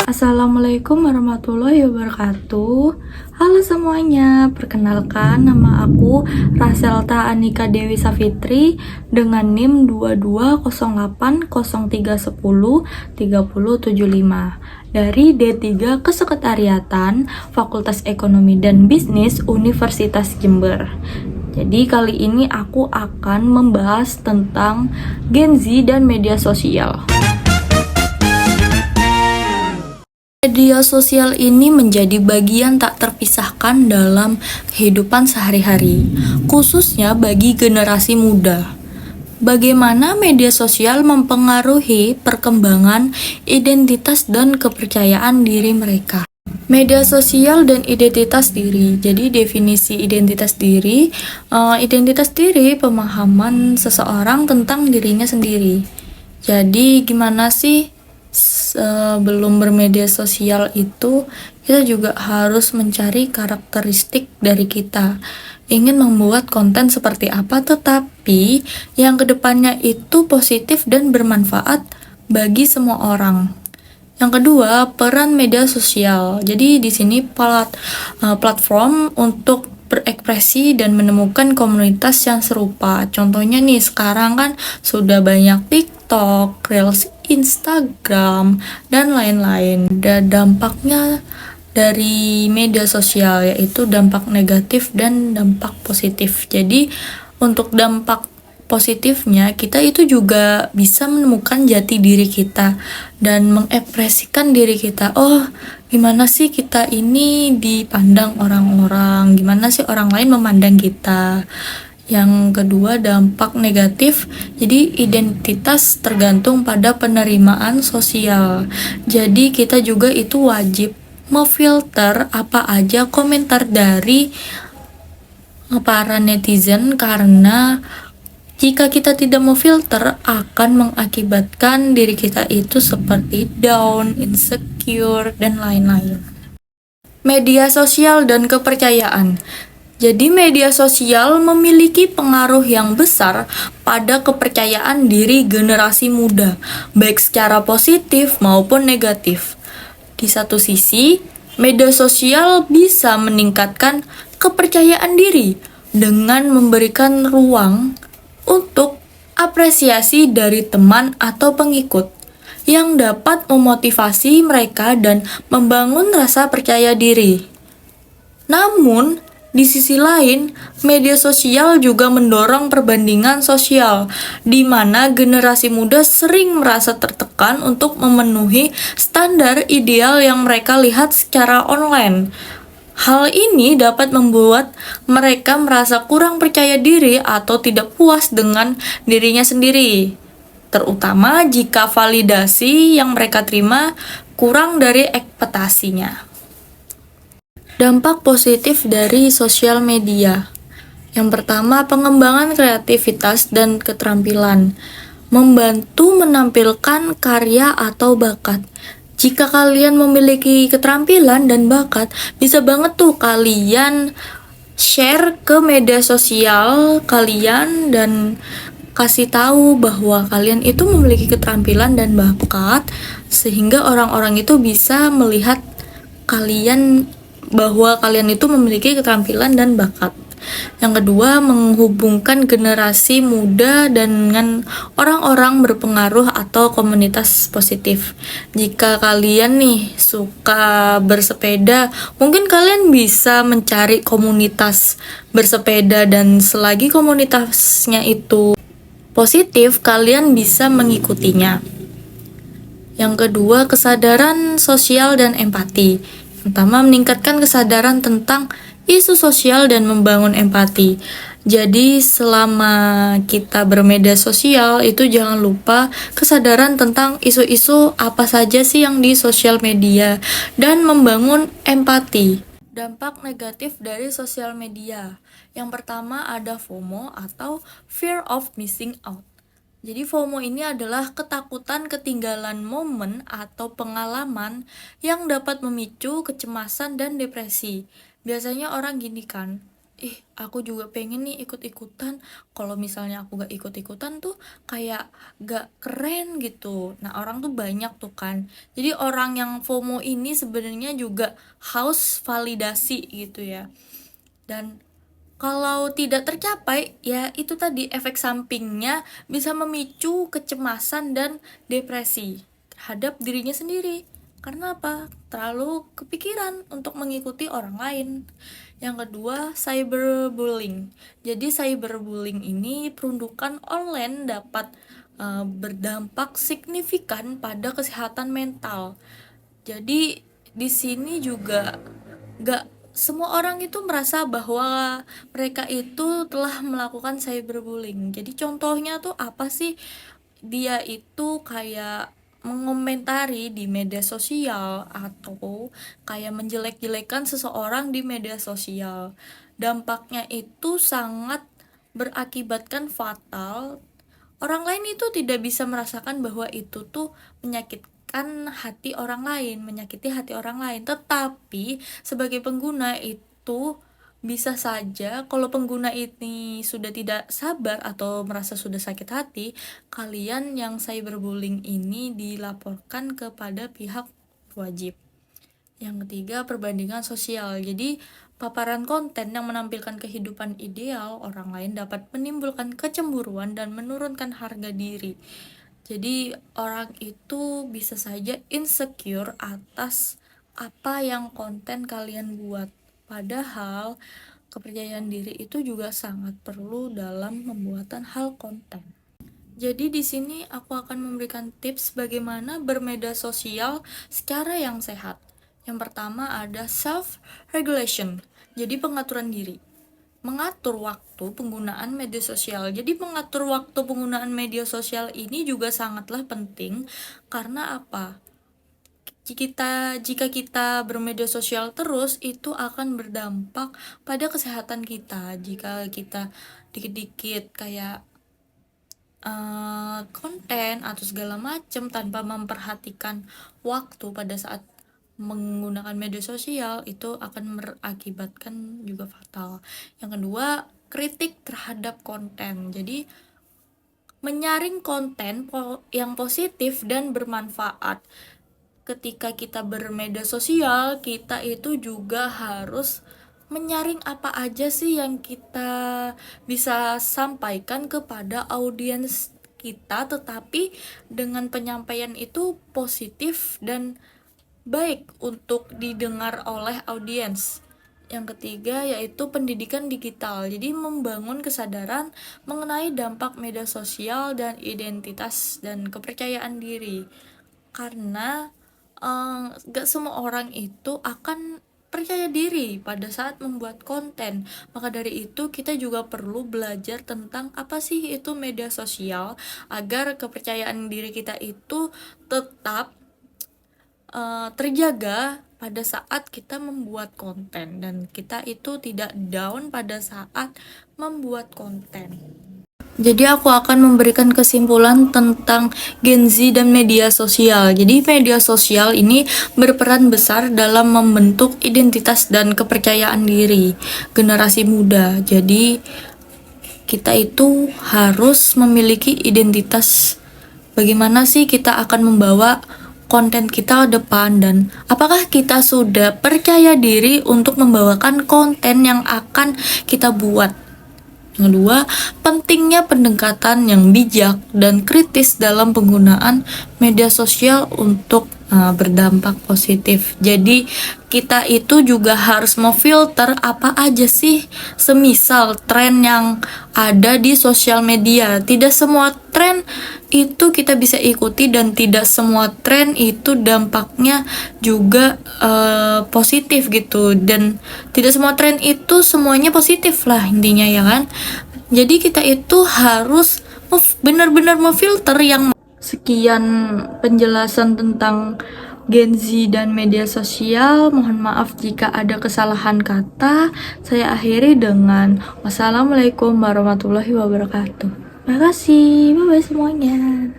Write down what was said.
Assalamualaikum warahmatullahi wabarakatuh. Halo semuanya, perkenalkan nama aku Raselta Anika Dewi Safitri dengan NIM 220803103075 dari D3 Kesekretariatan Fakultas Ekonomi dan Bisnis Universitas Jember. Jadi kali ini aku akan membahas tentang Gen Z dan media sosial. Media sosial ini menjadi bagian tak terpisahkan dalam kehidupan sehari-hari, khususnya bagi generasi muda. Bagaimana media sosial mempengaruhi perkembangan identitas dan kepercayaan diri mereka. Media sosial dan identitas diri. Jadi definisi identitas diri, pemahaman seseorang tentang dirinya sendiri. Jadi gimana sih sebelum bermedia sosial itu kita juga harus mencari karakteristik dari kita, ingin membuat konten seperti apa tetapi yang kedepannya itu positif dan bermanfaat bagi semua orang. Yang kedua, peran media sosial. Jadi di sini platform untuk berekspresi dan menemukan komunitas yang serupa. Contohnya nih, sekarang kan sudah banyak TikTok, Reels Instagram, dan lain-lain. Dan dampaknya dari media sosial yaitu dampak negatif dan dampak positif. Jadi untuk dampak positifnya, kita itu juga bisa menemukan jati diri kita dan mengekspresikan diri kita. Oh, gimana sih kita ini dipandang orang-orang, gimana sih orang lain memandang kita. Yang kedua, dampak negatif. Jadi identitas tergantung pada penerimaan sosial. Jadi kita juga itu wajib memfilter apa aja komentar dari para netizen, karena jika kita tidak memfilter akan mengakibatkan diri kita itu seperti down, insecure, dan lain-lain. Media sosial dan kepercayaan. Jadi media sosial memiliki pengaruh yang besar pada kepercayaan diri generasi muda, baik secara positif maupun negatif. Di satu sisi, media sosial bisa meningkatkan kepercayaan diri dengan memberikan ruang untuk apresiasi dari teman atau pengikut yang dapat memotivasi mereka dan membangun rasa percaya diri. Namun, di sisi lain, media sosial juga mendorong perbandingan sosial, di mana generasi muda sering merasa tertekan untuk memenuhi standar ideal yang mereka lihat secara online. Hal ini dapat membuat mereka merasa kurang percaya diri atau tidak puas dengan dirinya sendiri, terutama jika validasi yang mereka terima kurang dari ekspektasinya. Dampak positif dari sosial media. Yang pertama, pengembangan kreativitas dan keterampilan. Membantu menampilkan karya atau bakat. Jika kalian memiliki keterampilan dan bakat, bisa banget tuh kalian share ke media sosial kalian dan kasih tahu bahwa kalian itu memiliki keterampilan dan bakat, sehingga orang-orang itu bisa melihat bahwa kalian itu memiliki keterampilan dan bakat. Yang kedua, menghubungkan generasi muda dengan orang-orang berpengaruh atau komunitas positif. Jika kalian nih suka bersepeda, mungkin kalian bisa mencari komunitas bersepeda dan selagi komunitasnya itu positif, kalian bisa mengikutinya. Yang kedua, kesadaran sosial dan empati. Pertama, meningkatkan kesadaran tentang isu sosial dan membangun empati. Jadi selama kita bermedia sosial itu jangan lupa kesadaran tentang isu-isu apa saja sih yang di sosial media dan membangun empati. Dampak negatif dari sosial media. Yang pertama ada FOMO atau Fear of Missing Out. Jadi FOMO ini adalah ketakutan ketinggalan momen atau pengalaman yang dapat memicu kecemasan dan depresi. Biasanya orang gini kan, aku juga pengen nih ikut-ikutan. Kalau misalnya aku gak ikut-ikutan tuh kayak gak keren gitu. Nah, orang tuh banyak tuh kan. Jadi orang yang FOMO ini sebenarnya juga haus validasi gitu ya. Dan kalau tidak tercapai, ya itu tadi efek sampingnya bisa memicu kecemasan dan depresi terhadap dirinya sendiri. Karena apa? Terlalu kepikiran untuk mengikuti orang lain. Yang kedua, cyberbullying. Jadi cyberbullying ini perundukan online dapat berdampak signifikan pada kesehatan mental. Jadi di sini juga gak semua orang itu merasa bahwa mereka itu telah melakukan cyberbullying. Jadi contohnya tuh apa sih? Dia itu kayak mengomentari di media sosial atau kayak menjelek-jelekan seseorang di media sosial. Dampaknya itu sangat berakibatkan fatal. Orang lain itu tidak bisa merasakan bahwa itu tuh menyakitkan hati orang lain, menyakiti hati orang lain. Tetapi sebagai pengguna itu bisa saja kalau pengguna ini sudah tidak sabar atau merasa sudah sakit hati, kalian yang cyberbullying ini dilaporkan kepada pihak wajib. Yang ketiga, perbandingan sosial. Jadi, paparan konten yang menampilkan kehidupan ideal orang lain dapat menimbulkan kecemburuan dan menurunkan harga diri. Jadi, orang itu bisa saja insecure atas apa yang konten kalian buat. Padahal, kepercayaan diri itu juga sangat perlu dalam pembuatan hal konten. Jadi di sini aku akan memberikan tips bagaimana bermedia sosial secara yang sehat. Yang pertama ada self regulation. Jadi pengaturan diri. Mengatur waktu penggunaan media sosial. Jadi mengatur waktu penggunaan media sosial ini juga sangatlah penting karena apa? Jika kita bermedia sosial terus itu akan berdampak pada kesehatan kita. Jika kita dikit-dikit kayak konten atau segala macam tanpa memperhatikan waktu pada saat menggunakan media sosial itu akan berakibatkan juga fatal. Yang kedua, kritik terhadap konten. Jadi menyaring konten yang positif dan bermanfaat. Ketika kita bermedia sosial, kita itu juga harus menyaring apa aja sih yang kita bisa sampaikan kepada audiens kita, tetapi dengan penyampaian itu positif dan baik untuk didengar oleh audiens. Yang ketiga yaitu pendidikan digital. Jadi membangun kesadaran mengenai dampak media sosial dan identitas dan kepercayaan diri. Karena gak semua orang itu akan percaya diri pada saat membuat konten. Maka dari itu kita juga perlu belajar tentang apa sih itu media sosial agar kepercayaan diri kita itu tetap terjaga pada saat kita membuat konten dan kita itu tidak down pada saat membuat konten. Jadi aku akan memberikan kesimpulan tentang Gen Z dan media sosial. Jadi media sosial ini berperan besar dalam membentuk identitas dan kepercayaan diri generasi muda. Jadi kita itu harus memiliki identitas. Bagaimana sih kita akan membawa konten kita ke depan dan apakah kita sudah percaya diri untuk membawakan konten yang akan kita buat. Yang kedua, pentingnya pendekatan yang bijak dan kritis dalam penggunaan media sosial untuk berdampak positif. Jadi kita itu juga harus memfilter apa aja sih semisal tren yang ada di sosial media. Tidak semua tren itu kita bisa ikuti dan tidak semua tren itu dampaknya juga positif gitu, dan tidak semua tren itu semuanya positif lah intinya ya kan. Jadi kita itu harus benar-benar memfilter yang. Sekian penjelasan tentang Gen Z dan media sosial. Mohon maaf jika ada kesalahan kata. Saya akhiri dengan wassalamualaikum warahmatullahi wabarakatuh. Terima kasih, bye bye semuanya.